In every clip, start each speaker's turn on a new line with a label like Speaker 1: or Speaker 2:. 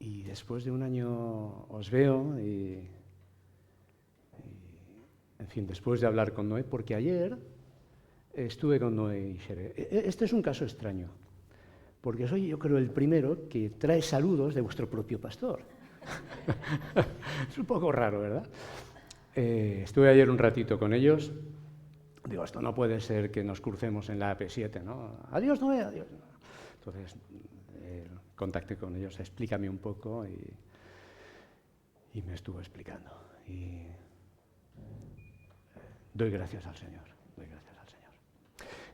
Speaker 1: Y después de un año os veo y en fin, después de hablar con Noé, porque ayer estuve con Noé y Xere. Este es un caso extraño, porque soy, yo creo, el primero que trae saludos de vuestro propio pastor. Es un poco raro, ¿verdad? Estuve ayer un ratito con ellos. Digo, esto no puede ser que nos crucemos en la AP7, ¿no? Adiós, Noé, adiós. Entonces, contacté con ellos, explícame un poco y me estuvo explicando. Y doy gracias al Señor, doy gracias al Señor.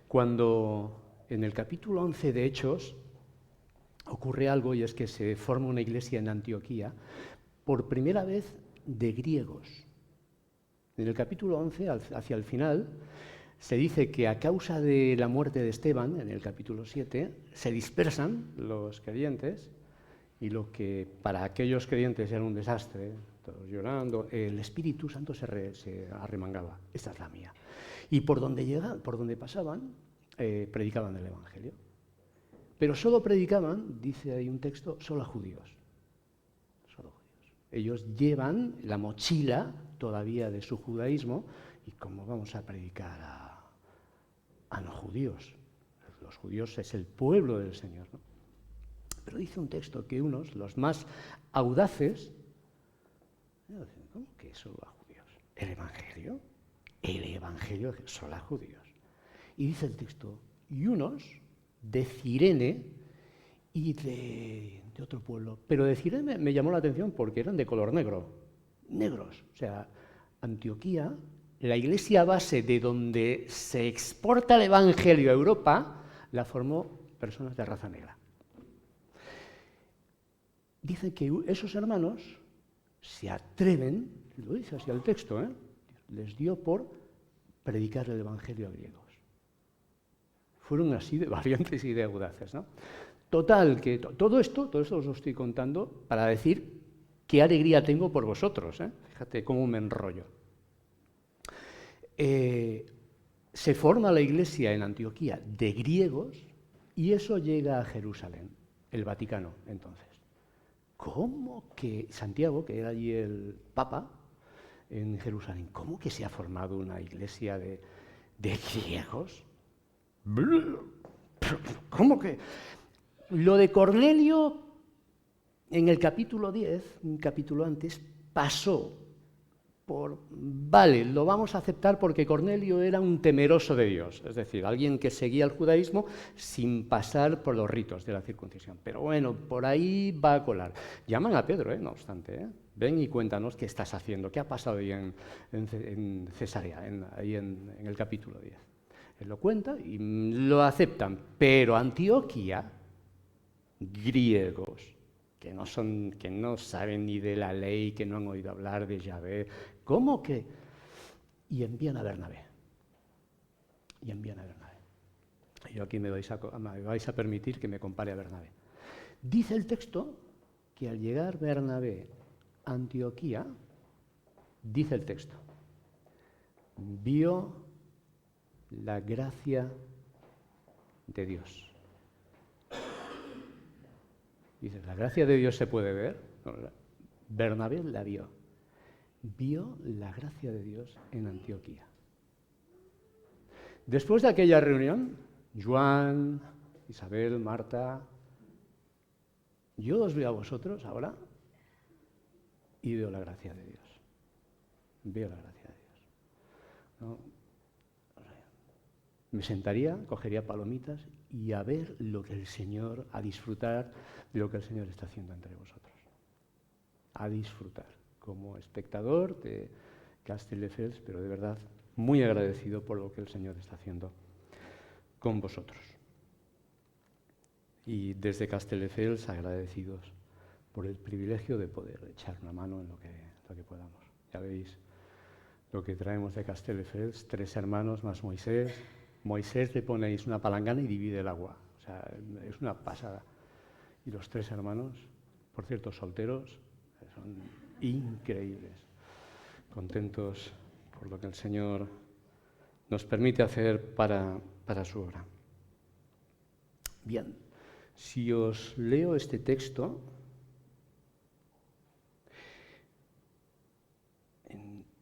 Speaker 1: Cuando en el capítulo 11 de Hechos ocurre algo y es que se forma una iglesia en Antioquía, por primera vez de griegos. En el capítulo 11, hacia el final, se dice que a causa de la muerte de Esteban, en el capítulo 7, se dispersan los creyentes y lo que para aquellos creyentes era un desastre, todos llorando, el Espíritu Santo se arremangaba. Esta es la mía. Y por donde pasaban, predicaban el Evangelio. Pero solo predicaban, dice ahí un texto, solo a judíos. Solo judíos. Ellos llevan la mochila todavía de su judaísmo y cómo vamos a predicar a no judíos. Los judíos es el pueblo del Señor, ¿no? Pero dice un texto que unos, los más audaces, ¿cómo que solo a judíos? ¿El Evangelio? El Evangelio solo a judíos. Y dice el texto, y unos de Cirene y de otro pueblo. Pero de Cirene me llamó la atención porque eran de color negro. Negros. O sea, Antioquía, la iglesia base de donde se exporta el Evangelio a Europa, la formó personas de raza negra. Dice que esos hermanos se atreven, lo dice así el texto, les dio por predicar el Evangelio a griegos. Fueron así de valientes y de audaces, ¿no? Total, que todo esto os lo estoy contando para decir qué alegría tengo por vosotros, ¿eh? Fíjate cómo me enrollo. Se forma la iglesia en Antioquía de griegos y eso llega a Jerusalén, el Vaticano, entonces. ¿Cómo que Santiago, que era allí el Papa en Jerusalén, cómo que se ha formado una iglesia de griegos? ¿Cómo que? Lo de Cornelio, en el capítulo 10, un capítulo antes, pasó por, vale, lo vamos a aceptar porque Cornelio era un temeroso de Dios, es decir, alguien que seguía el judaísmo sin pasar por los ritos de la circuncisión. Pero bueno, por ahí va a colar. Llaman a Pedro, no obstante, ven y cuéntanos qué estás haciendo, qué ha pasado ahí en Cesarea, ahí en el capítulo 10. Él lo cuenta y lo aceptan, pero Antioquía, griegos, que no saben ni de la ley, que no han oído hablar de Yahvé, ¿cómo que? Y envían a Bernabé. Y aquí me vais a permitir que me compare a Bernabé. Dice el texto que al llegar Bernabé a Antioquía, dice el texto, vio la gracia de Dios. Dice, ¿la gracia de Dios se puede ver? No, Bernabé la vio. Vio la gracia de Dios en Antioquía. Después de aquella reunión, Joan, Isabel, Marta, yo os veo a vosotros ahora y veo la gracia de Dios. Veo la gracia de Dios. ¿No? Me sentaría, cogería palomitas y a ver lo que el Señor, a disfrutar de lo que el Señor está haciendo entre vosotros. A disfrutar como espectador de Castelldefels, pero de verdad muy agradecido por lo que el Señor está haciendo con vosotros. Y desde Castelldefels agradecidos por el privilegio de poder echar una mano en lo que podamos. Ya veis lo que traemos de Castelldefels, 3 hermanos más Moisés. Moisés le ponéis una palangana y divide el agua. O sea, es una pasada. Y los 3 hermanos, por cierto, solteros, son increíbles. Contentos por lo que el Señor nos permite hacer para su obra. Bien, si os leo este texto,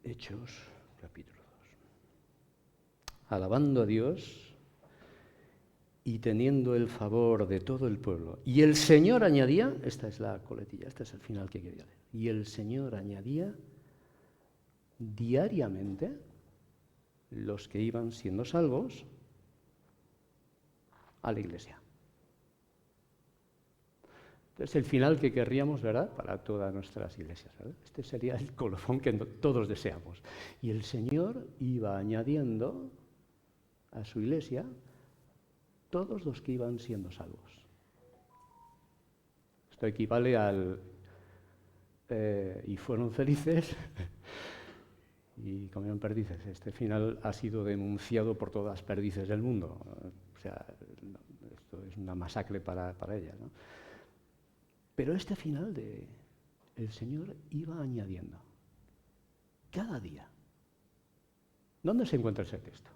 Speaker 1: Hechos, capítulo 2. Alabando a Dios y teniendo el favor de todo el pueblo. Y el Señor añadía, esta es la coletilla, este es el final que quería leer. Y el Señor añadía diariamente los que iban siendo salvos a la iglesia. Es el final que querríamos, ¿verdad?, para todas nuestras iglesias, ¿verdad? Este sería el colofón que todos deseamos. Y el Señor iba añadiendo a su iglesia todos los que iban siendo salvos. Esto equivale al y fueron felices y comieron perdices. Este final ha sido denunciado por todas las perdices del mundo. O sea, esto es una masacre para ellas, ¿no? Pero este final el Señor iba añadiendo cada día. ¿Dónde se encuentra ese texto?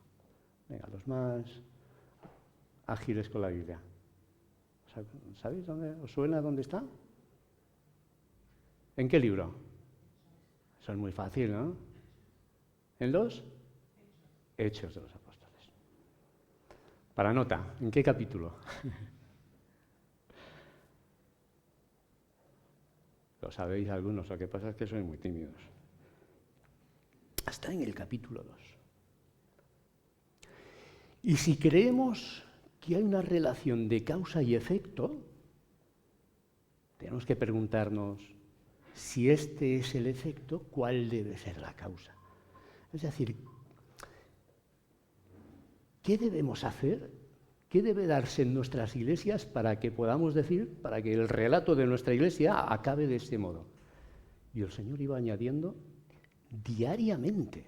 Speaker 1: Venga, los más ágiles con la Biblia. ¿Sabéis dónde? ¿Os suena dónde está? ¿En qué libro? Eso es muy fácil, ¿no? ¿En los Hechos de los Apóstoles. Para nota, ¿en qué capítulo? Lo sabéis algunos, lo que pasa es que sois muy tímidos. Está en el capítulo 2. Y si creemos que hay una relación de causa y efecto, tenemos que preguntarnos si este es el efecto, ¿cuál debe ser la causa? Es decir, ¿qué debemos hacer? ¿Qué debe darse en nuestras iglesias para que podamos decir, para que el relato de nuestra iglesia acabe de este modo? Y el Señor iba añadiendo diariamente.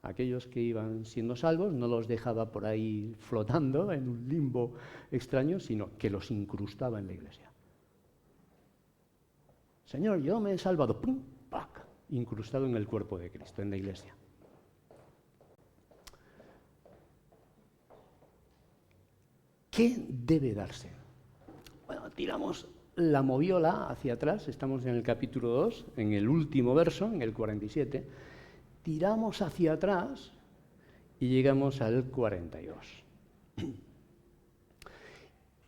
Speaker 1: Aquellos que iban siendo salvos no los dejaba por ahí flotando en un limbo extraño, sino que los incrustaba en la iglesia. Señor, yo me he salvado, ¡pum! ¡Pac! Incrustado en el cuerpo de Cristo, en la iglesia. ¿Qué debe darse? Bueno, tiramos la moviola hacia atrás, estamos en el capítulo 2, en el último verso, en el 47, tiramos hacia atrás y llegamos al 42.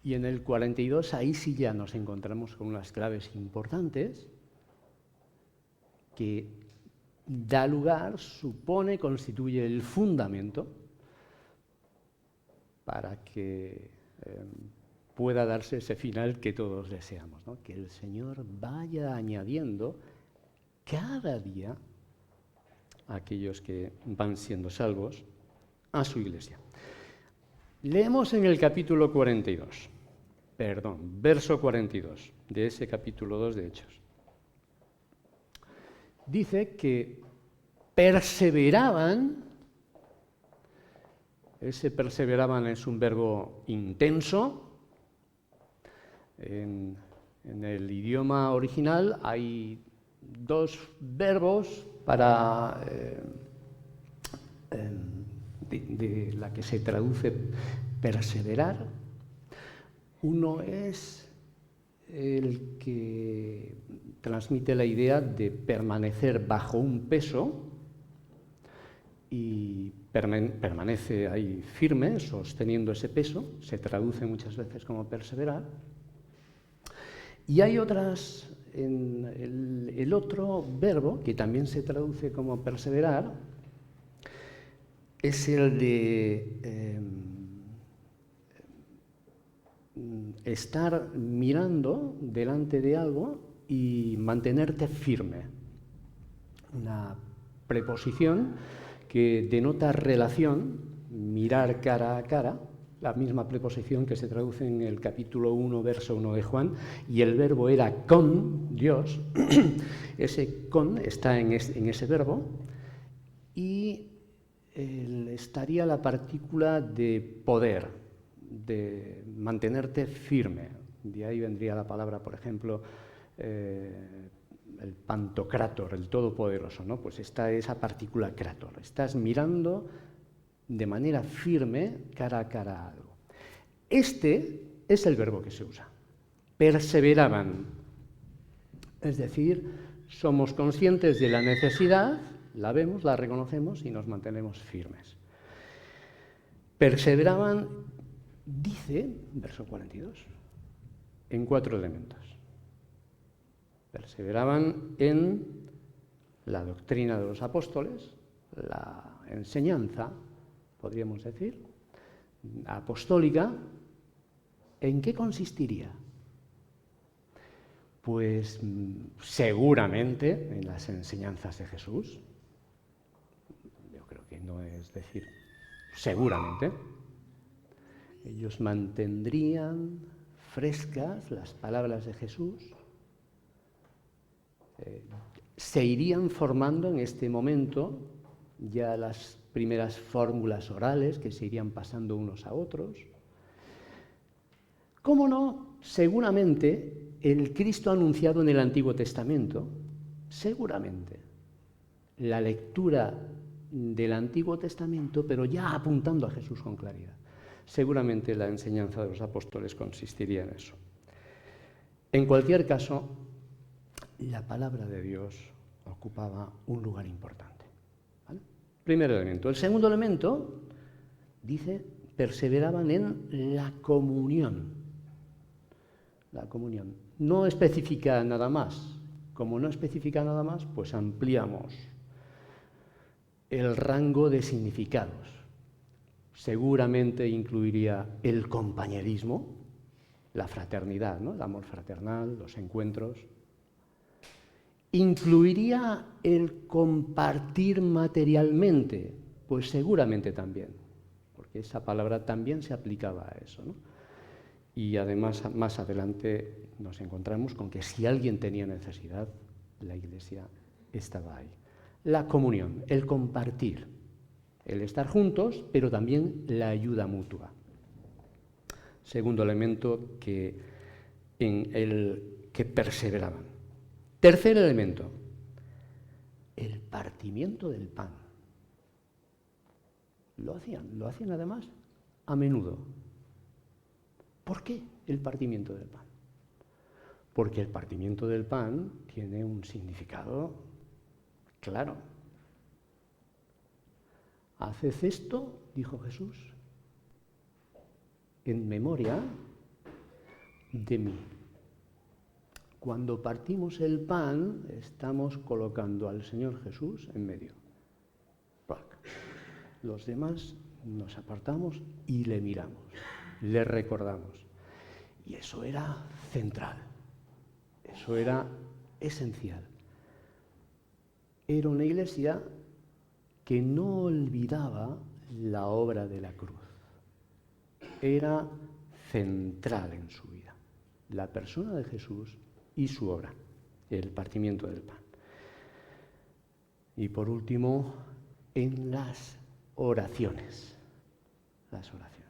Speaker 1: Y en el 42, ahí sí ya nos encontramos con unas claves importantes que da lugar, supone, constituye el fundamento para que pueda darse ese final que todos deseamos, ¿no? Que el Señor vaya añadiendo cada día a aquellos que van siendo salvos a su iglesia. Leemos en el capítulo 42, verso 42 de ese capítulo 2 de Hechos. Dice que perseveraban. Ese perseveraban es un verbo intenso. En el idioma original hay dos verbos para de la que se traduce perseverar. Uno es el que transmite la idea de permanecer bajo un peso y permanece ahí firme, sosteniendo ese peso, se traduce muchas veces como perseverar. Y hay otras, el otro verbo, que también se traduce como perseverar, es el de estar mirando delante de algo y mantenerte firme. Una preposición que denota relación, mirar cara a cara, la misma preposición que se traduce en el capítulo 1, verso 1 de Juan, y el verbo era con Dios. Ese con está en ese verbo, y estaría la partícula de poder, de mantenerte firme. De ahí vendría la palabra, por ejemplo, el pantocrátor, el todopoderoso, ¿no? Pues está esa partícula crátor. Estás mirando de manera firme, cara a cara a algo. Este es el verbo que se usa. Perseveraban. Es decir, somos conscientes de la necesidad, la vemos, la reconocemos y nos mantenemos firmes. Perseveraban, dice, verso 42, en 4 elementos. Perseveraban en la doctrina de los apóstoles, la enseñanza, podríamos decir, apostólica. ¿En qué consistiría? Pues seguramente en las enseñanzas de Jesús. Yo creo que no es decir, seguramente. Ellos mantendrían frescas las palabras de Jesús, se irían formando en este momento ya las primeras fórmulas orales que se irían pasando unos a otros. ¿Cómo no? Seguramente el Cristo anunciado en el Antiguo Testamento, seguramente la lectura del Antiguo Testamento, pero ya apuntando a Jesús con claridad. Seguramente la enseñanza de los apóstoles consistiría en eso. En cualquier caso, la palabra de Dios ocupaba un lugar importante. ¿Vale? Primer elemento. El segundo elemento, dice, perseveraban en la comunión. La comunión. No especifica nada más. Como no especifica nada más, pues ampliamos el rango de significados. Seguramente incluiría el compañerismo, la fraternidad, ¿no? El amor fraternal, los encuentros. ¿Incluiría el compartir materialmente? Pues seguramente también, porque esa palabra también se aplicaba a eso, ¿no? Y además, más adelante nos encontramos con que si alguien tenía necesidad, la Iglesia estaba ahí. La comunión, el compartir, el estar juntos, pero también la ayuda mutua. Segundo elemento en el que perseveraban. Tercer elemento, el partimiento del pan. Lo hacían además a menudo. ¿Por qué el partimiento del pan? Porque el partimiento del pan tiene un significado claro. Haced esto, dijo Jesús, en memoria de mí. Cuando partimos el pan, estamos colocando al Señor Jesús en medio. Los demás nos apartamos y le miramos, le recordamos. Y eso era central, eso era esencial. Era una iglesia que no olvidaba la obra de la cruz. Era central en su vida, la persona de Jesús y su obra, el partimiento del pan. Y por último, en las oraciones. Las oraciones.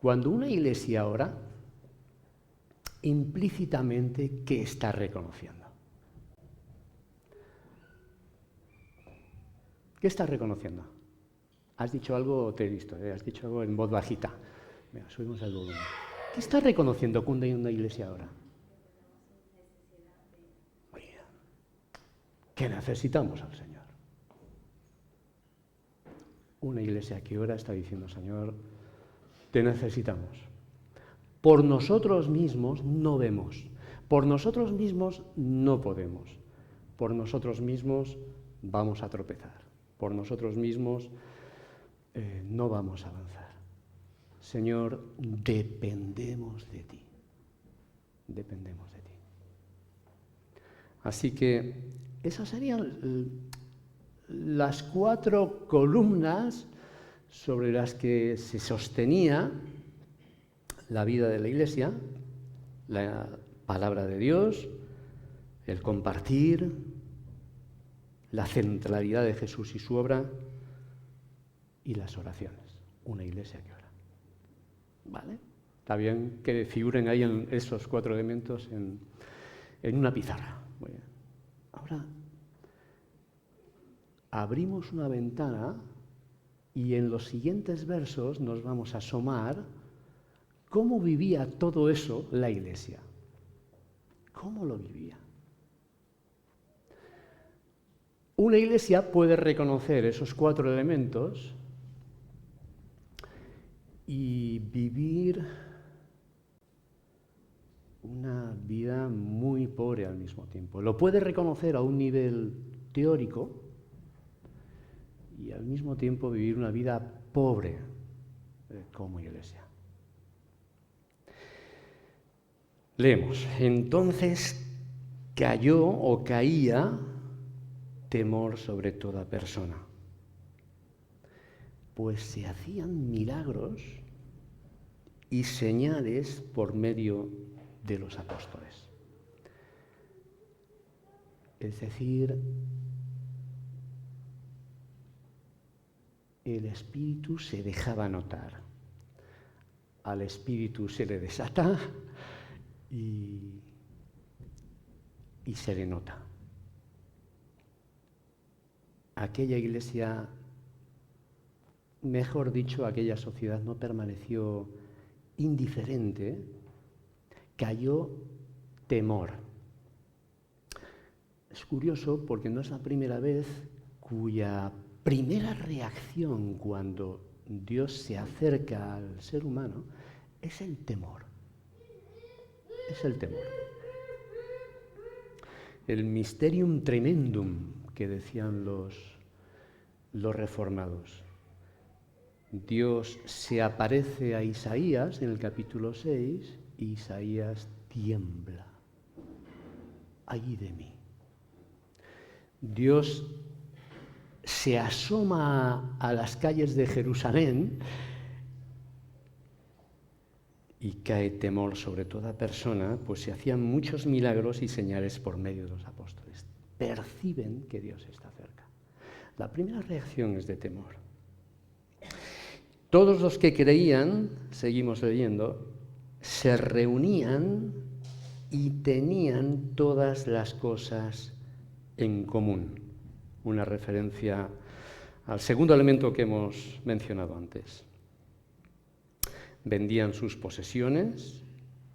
Speaker 1: Cuando una iglesia ora, implícitamente, ¿qué está reconociendo? ¿Qué estás reconociendo? ¿Has dicho algo? Te he visto, has dicho algo en voz bajita. Venga, subimos el volumen. ¿Qué estás reconociendo cuando hay una iglesia ahora? Que necesitamos al Señor. Una iglesia que ora está diciendo, Señor, te necesitamos. Por nosotros mismos no vemos. Por nosotros mismos no podemos. Por nosotros mismos vamos a tropezar. Por nosotros mismos no vamos a avanzar. Señor, dependemos de ti. Dependemos de ti. Así que esas serían las 4 columnas sobre las que se sostenía la vida de la Iglesia: la palabra de Dios, el compartir, la centralidad de Jesús y su obra y las oraciones. Una iglesia que ora. ¿Vale? Está bien que figuren ahí en esos 4 elementos en una pizarra. Muy bien. Ahora abrimos una ventana y en los siguientes versos nos vamos a asomar cómo vivía todo eso la iglesia. ¿Cómo lo vivía? Una iglesia puede reconocer esos 4 elementos y vivir una vida muy pobre al mismo tiempo. Lo puede reconocer a un nivel teórico y al mismo tiempo vivir una vida pobre como iglesia. Leemos. Entonces cayó o caía temor sobre toda persona, pues se hacían milagros y señales por medio de los apóstoles. Es decir, el espíritu se dejaba notar, al espíritu se le desata y se le nota. Aquella iglesia, mejor dicho, aquella sociedad no permaneció indiferente, cayó temor. Es curioso porque no es la primera vez cuya primera reacción cuando Dios se acerca al ser humano es el temor. Es el temor. El mysterium tremendum que decían los reformados. Dios se aparece a Isaías en el capítulo 6 y Isaías tiembla. ¡Ay de mí! Dios se asoma a las calles de Jerusalén y cae temor sobre toda persona, pues se hacían muchos milagros y señales por medio de los apóstoles. Perciben que Dios está cerca. La primera reacción es de temor. Todos los que creían, seguimos leyendo, se reunían y tenían todas las cosas en común. Una referencia al segundo elemento que hemos mencionado antes. Vendían sus posesiones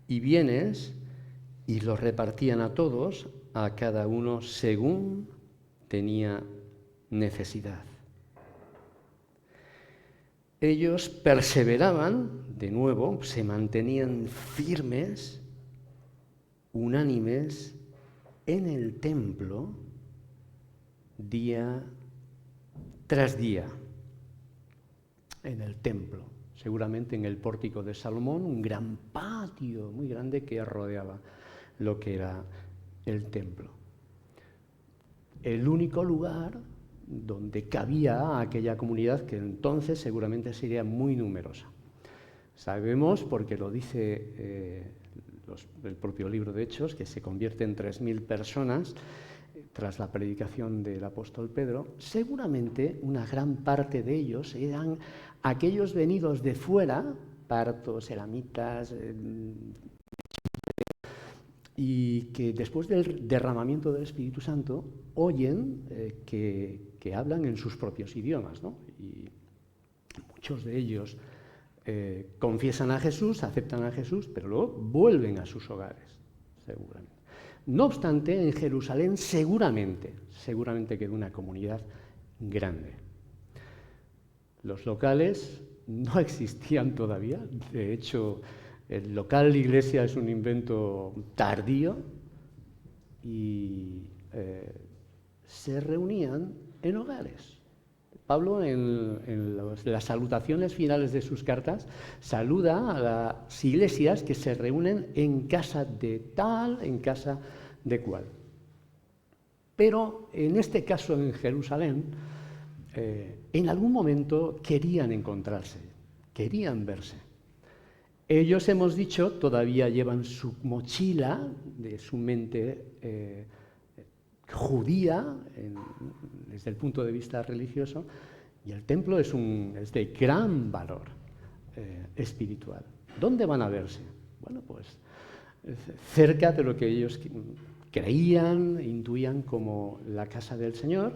Speaker 1: y bienes y los repartían a todos, a cada uno según tenía necesidad. Ellos perseveraban, de nuevo, se mantenían firmes, unánimes, en el templo, día tras día. En el templo, seguramente en el pórtico de Salomón, un gran patio muy grande que rodeaba lo que era el templo. El único lugar donde cabía aquella comunidad que entonces seguramente sería muy numerosa. Sabemos, porque lo dice el propio libro de Hechos, que se convierte en 3.000 personas tras la predicación del apóstol Pedro. Seguramente una gran parte de ellos eran aquellos venidos de fuera, partos, elamitas, y que después del derramamiento del Espíritu Santo oyen que hablan en sus propios idiomas, ¿no? Y muchos de ellos confiesan a Jesús, aceptan a Jesús, pero luego vuelven a sus hogares, seguramente. No obstante, en Jerusalén seguramente quedó una comunidad grande. Los locales no existían todavía, de hecho, el local de iglesia es un invento tardío y se reunían en hogares. Pablo, en las salutaciones finales de sus cartas, saluda a las iglesias que se reúnen en casa de tal, en casa de cual. Pero en este caso, en Jerusalén, en algún momento querían encontrarse, querían verse. Ellos, hemos dicho, todavía llevan su mochila de su mente judía desde el punto de vista religioso, y el templo es de gran valor espiritual. ¿Dónde van a verse? Bueno, pues cerca de lo que ellos creían, intuían como la casa del Señor,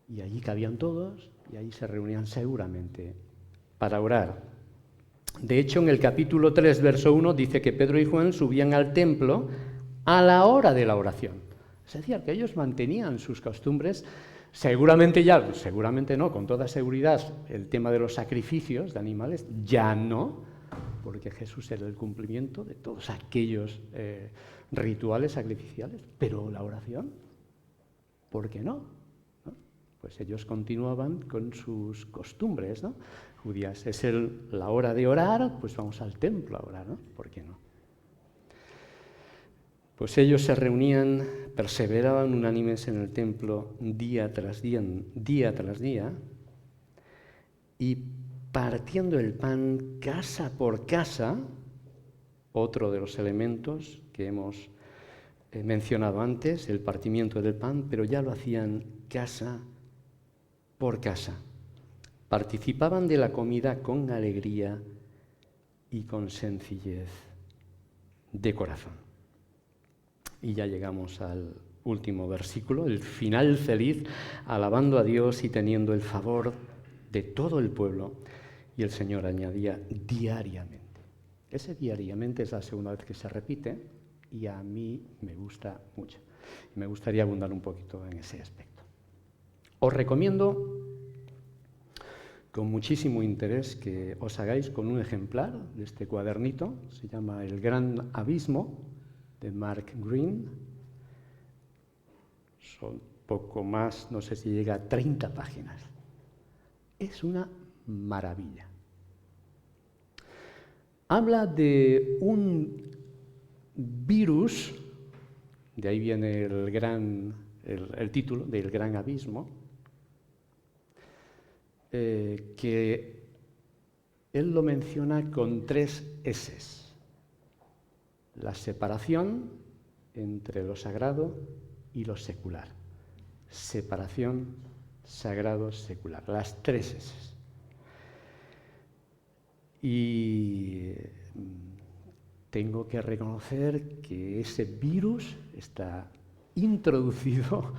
Speaker 1: y allí cabían todos, y allí se reunían seguramente para orar. De hecho, en el capítulo 3, verso 1, dice que Pedro y Juan subían al templo a la hora de la oración. Es decir, que ellos mantenían sus costumbres, seguramente no, con toda seguridad, el tema de los sacrificios de animales, ya no, porque Jesús era el cumplimiento de todos aquellos rituales sacrificiales, pero la oración, ¿por qué no? ¿No? Pues ellos continuaban con sus costumbres, ¿no? Judías. Es la hora de orar, pues vamos al templo a orar, ¿no? ¿Por qué no? Pues ellos se reunían, perseveraban unánimes en el templo día tras día, y partiendo el pan casa por casa, otro de los elementos que hemos mencionado antes, el partimiento del pan, pero ya lo hacían casa por casa. Participaban de la comida con alegría y con sencillez de corazón. Y ya llegamos al último versículo, el final feliz, alabando a Dios y teniendo el favor de todo el pueblo. Y el Señor añadía diariamente. Ese diariamente es la segunda vez que se repite y a mí me gusta mucho. Me gustaría abundar un poquito en ese aspecto. Os recomiendo con muchísimo interés que os hagáis con un ejemplar de este cuadernito. Se llama El Gran Abismo, de Mark Green. Son poco más, no sé si llega a 30 páginas. Es una maravilla. Habla de un virus, de ahí viene el título del Gran Abismo, que él lo menciona con 3 S's. La separación entre lo sagrado y lo secular. Separación, sagrado, secular. Las 3 S's. Y tengo que reconocer que ese virus está introducido,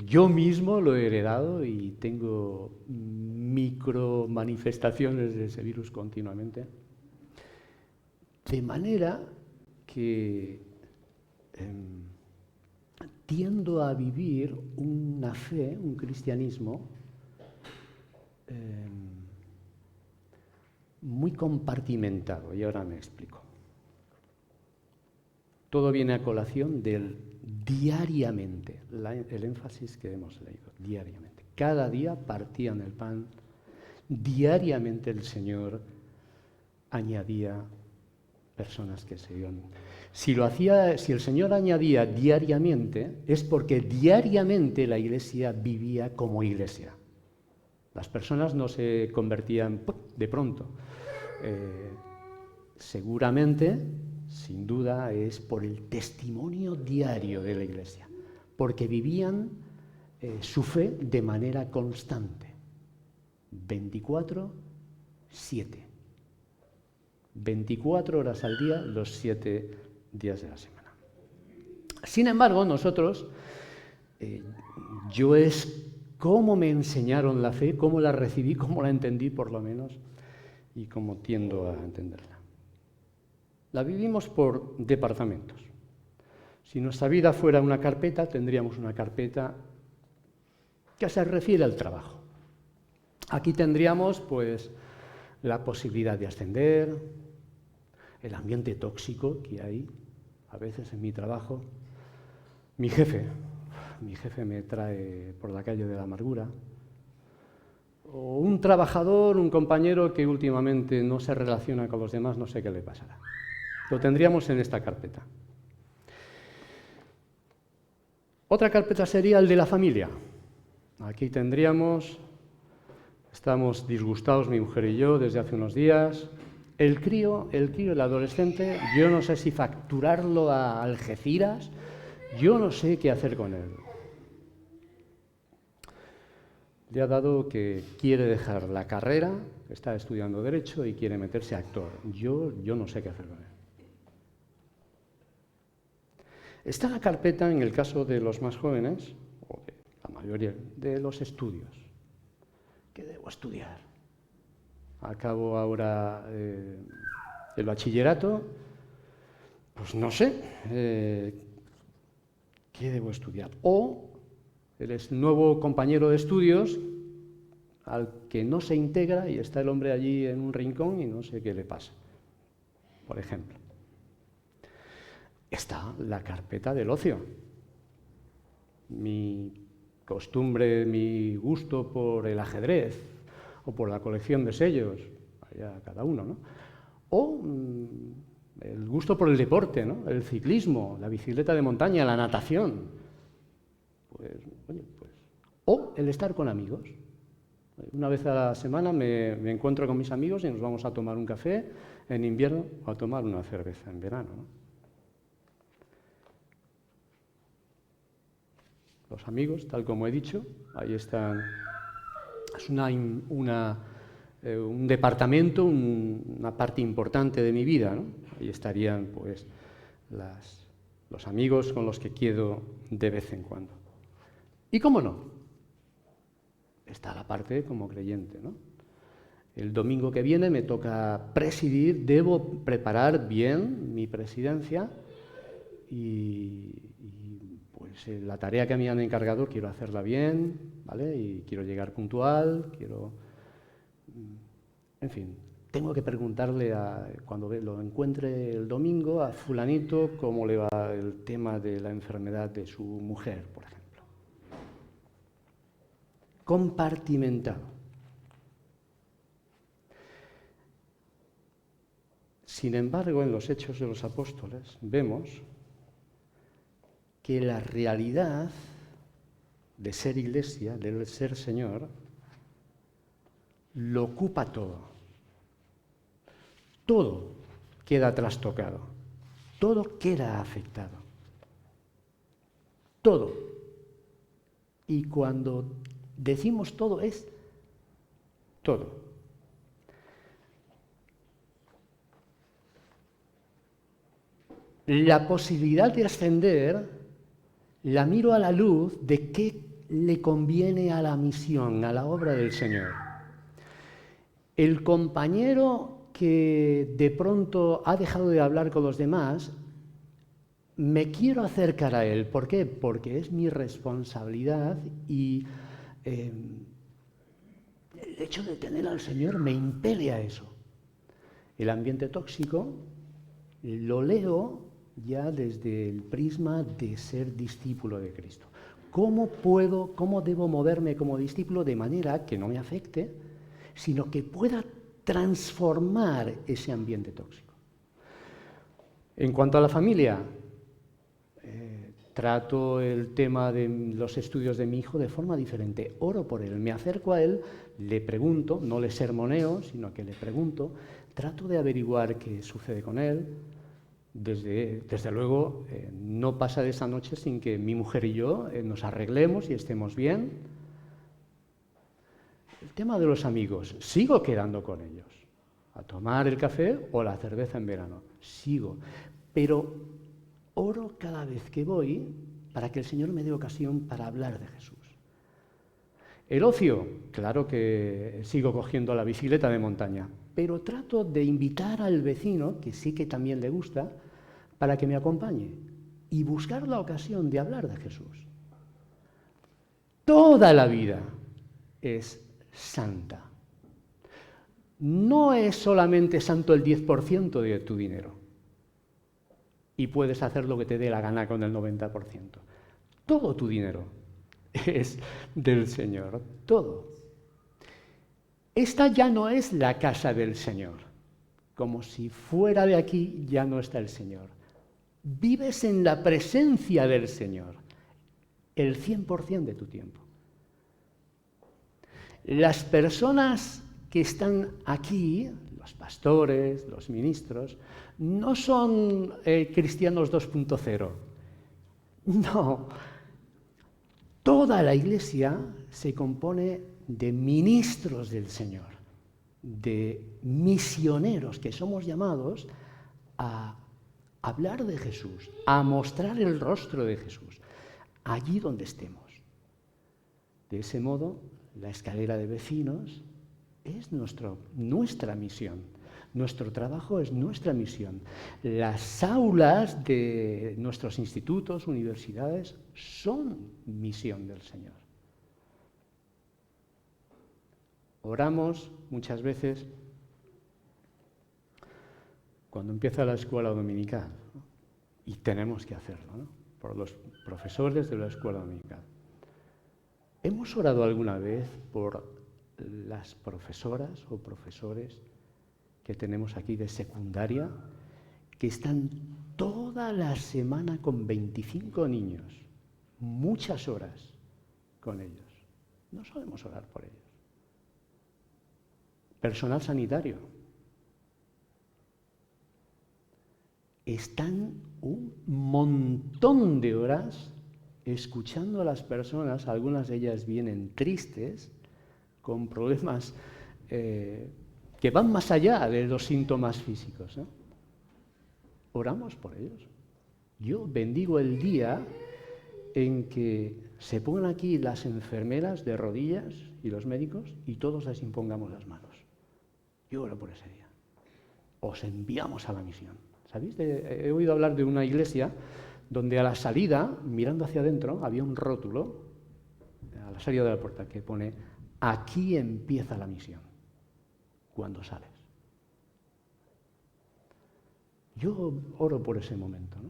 Speaker 1: yo mismo lo he heredado y tengo micro manifestaciones de ese virus continuamente. De manera que tiendo a vivir una fe, un cristianismo muy compartimentado, y ahora me explico. Todo viene a colación del diariamente, el énfasis que hemos leído, diariamente. Cada día partían el pan, diariamente el Señor añadía personas que se iban. Si el Señor añadía diariamente, es porque diariamente la Iglesia vivía como Iglesia. Las personas no se convertían de pronto. Seguramente, sin duda, es por el testimonio diario de la Iglesia, porque vivían su fe de manera constante, 24/7. 24 horas al día, los 7 días de la semana. Sin embargo, nosotros, yo es cómo me enseñaron la fe, cómo la recibí, cómo la entendí por lo menos, y cómo tiendo a entenderla. La vivimos por departamentos. Si nuestra vida fuera una carpeta, tendríamos una carpeta que se refiere al trabajo. Aquí tendríamos, pues, la posibilidad de ascender, el ambiente tóxico que hay a veces en mi trabajo. Mi jefe me trae por la calle de la amargura. O un trabajador, un compañero que últimamente no se relaciona con los demás, no sé qué le pasará. Lo tendríamos en esta carpeta. Otra carpeta sería el de la familia. Aquí tendríamos, estamos disgustados mi mujer y yo desde hace unos días. El crío, el adolescente, yo no sé si facturarlo a Algeciras, yo no sé qué hacer con él. Le ha dado que quiere dejar la carrera, está estudiando Derecho y quiere meterse a actor. Yo no sé qué hacer con él. Está la carpeta, en el caso de los más jóvenes, o de la mayoría, de los estudios. ¿Qué debo estudiar? Acabo ahora el bachillerato, pues no sé. ¿qué debo estudiar? O eres nuevo compañero de estudios al que no se integra y está el hombre allí en un rincón y no sé qué le pasa, por ejemplo. Está la carpeta del ocio. Mi costumbre, mi gusto por el ajedrez o por la colección de sellos, allá cada uno, ¿no? O el gusto por el deporte, ¿no? El ciclismo, la bicicleta de montaña, la natación. Pues, oye, pues. O el estar con amigos. Una vez a la semana me encuentro con mis amigos y nos vamos a tomar un café en invierno o a tomar una cerveza en verano, ¿no? Los amigos, tal como he dicho, ahí están. Es un departamento, una parte importante de mi vida, ¿no? Ahí estarían, pues, los amigos con los que quedo de vez en cuando. Y cómo no, está la parte como creyente, ¿no? El domingo que viene me toca presidir, debo preparar bien mi presidencia y pues la tarea que me han encargado quiero hacerla bien, ¿vale? Y quiero llegar puntual, en fin, tengo que preguntarle cuando lo encuentre el domingo a fulanito cómo le va el tema de la enfermedad de su mujer, por ejemplo. Compartimentado. Sin embargo, en los Hechos de los Apóstoles vemos que la realidad de ser iglesia, de ser Señor, lo ocupa todo. Todo queda trastocado, todo queda afectado. Todo. Y cuando decimos todo es todo. La posibilidad de ascender la miro a la luz de qué le conviene a la misión, a la obra del Señor. El compañero que de pronto ha dejado de hablar con los demás, me quiero acercar a él. ¿Por qué? Porque es mi responsabilidad y el hecho de tener al Señor me impele a eso. El ambiente tóxico lo leo ya desde el prisma de ser discípulo de Cristo. ¿Cómo debo moverme como discípulo de manera que no me afecte, sino que pueda transformar ese ambiente tóxico? En cuanto a la familia, trato el tema de los estudios de mi hijo de forma diferente. Oro por él, me acerco a él, le pregunto, no le sermoneo, sino que le pregunto, trato de averiguar qué sucede con él. Desde luego, no pasa de esa noche sin que mi mujer y yo nos arreglemos y estemos bien. El tema de los amigos, sigo quedando con ellos, a tomar el café o la cerveza en verano, sigo. Pero oro cada vez que voy para que el Señor me dé ocasión para hablar de Jesús. El ocio, claro que sigo cogiendo la bicicleta de montaña, pero trato de invitar al vecino, que sí que también le gusta, para que me acompañe y buscar la ocasión de hablar de Jesús. Toda la vida es santa. No es solamente santo el 10% de tu dinero y puedes hacer lo que te dé la gana con el 90%. Todo tu dinero es del Señor, todo. Esta ya no es la casa del Señor, como si fuera de aquí ya no está el Señor. Vives en la presencia del Señor el 100% de tu tiempo. Las personas que están aquí, los pastores, los ministros, no son cristianos 2.0. No. Toda la Iglesia se compone de ministros del Señor, de misioneros que somos llamados a hablar de Jesús, a mostrar el rostro de Jesús, allí donde estemos. De ese modo, la escalera de vecinos es nuestra misión. Nuestro trabajo es nuestra misión. Las aulas de nuestros institutos, universidades, son misión del Señor. Oramos muchas veces cuando empieza la escuela dominical, ¿no? Y tenemos que hacerlo, ¿no? Por los profesores de la escuela dominical. ¿Hemos orado alguna vez por las profesoras o profesores que tenemos aquí de secundaria, que están toda la semana con 25 niños, muchas horas con ellos? No solemos orar por ellos. Personal sanitario. Están un montón de horas escuchando a las personas, algunas de ellas vienen tristes, con problemas que van más allá de los síntomas físicos, ¿no? Oramos por ellos. Yo bendigo el día en que se pongan aquí las enfermeras de rodillas y los médicos y todos les impongamos las manos. Yo oro por ese día. Os enviamos a la misión. ¿Sabéis? He oído hablar de una iglesia donde a la salida, mirando hacia adentro, había un rótulo, a la salida de la puerta, que pone: aquí empieza la misión, cuando sales. Yo oro por ese momento, ¿no?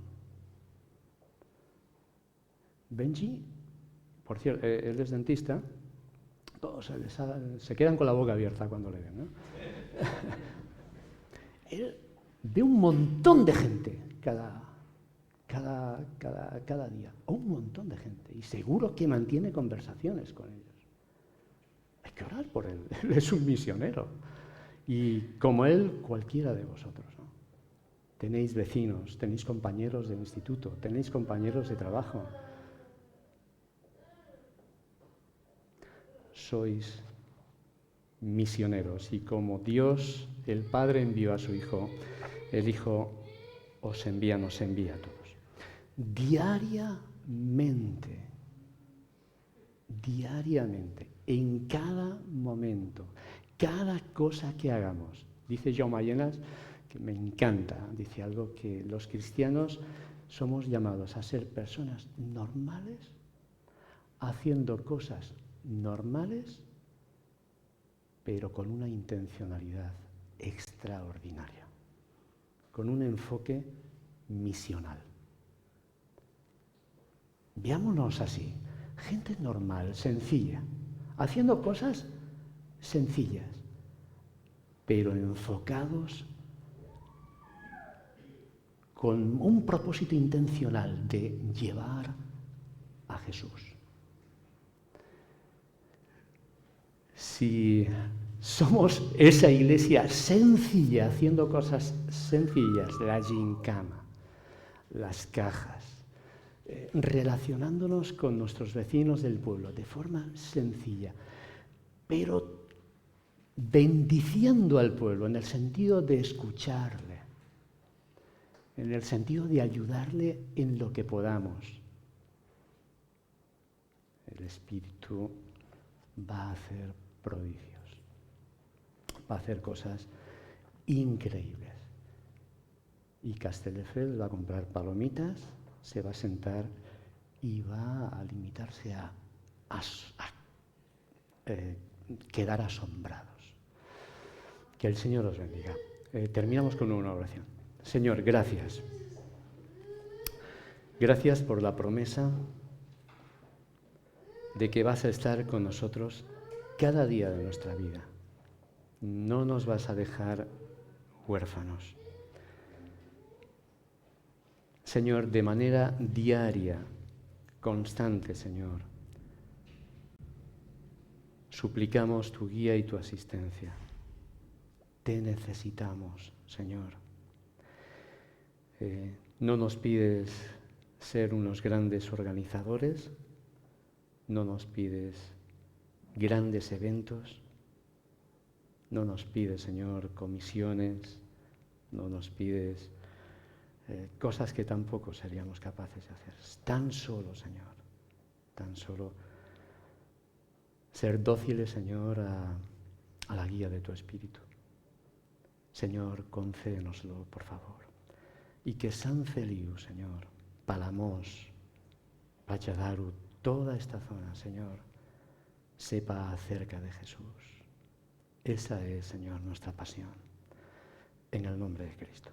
Speaker 1: Benji, por cierto, él es dentista, todos se quedan con la boca abierta cuando le ven, ¿no? Él ve un montón de gente cada día, un montón de gente, y seguro que mantiene conversaciones con ellos. Hay que orar por él, él es un misionero, y como él, cualquiera de vosotros, ¿no? Tenéis vecinos, tenéis compañeros del instituto, tenéis compañeros de trabajo. Sois misioneros, y como Dios, el Padre, envió a su Hijo, el Hijo nos envía a todos. Diariamente, en cada momento, cada cosa que hagamos. Dice Jaume Allenas, que me encanta, dice algo, que los cristianos somos llamados a ser personas normales, haciendo cosas normales, pero con una intencionalidad extraordinaria, con un enfoque misional. Veámonos así, gente normal, sencilla, haciendo cosas sencillas, pero enfocados con un propósito intencional de llevar a Jesús. Si somos esa iglesia sencilla, haciendo cosas sencillas, la gincana, las cajas, relacionándonos con nuestros vecinos del pueblo de forma sencilla, pero bendiciendo al pueblo en el sentido de escucharle, en el sentido de ayudarle en lo que podamos, el Espíritu va a hacer prodigios, va a hacer cosas increíbles. Y Castelldefels va a comprar palomitas, se va a sentar y va a limitarse a quedar asombrados. Que el Señor os bendiga. Terminamos con una oración. Señor, gracias. Gracias por la promesa de que vas a estar con nosotros cada día de nuestra vida. No nos vas a dejar huérfanos. Señor, de manera diaria, constante, Señor, suplicamos tu guía y tu asistencia. Te necesitamos, Señor. No nos pides ser unos grandes organizadores, no nos pides grandes eventos, no nos pides, Señor, comisiones, no nos pides cosas que tampoco seríamos capaces de hacer. Tan solo, Señor, tan solo ser dóciles, Señor, a la guía de tu Espíritu. Señor, concédenoslo, por favor. Y que San Feliu, Señor, Palamos, Pachadaru, toda esta zona, Señor, sepa acerca de Jesús. Esa es, Señor, nuestra pasión. En el nombre de Cristo.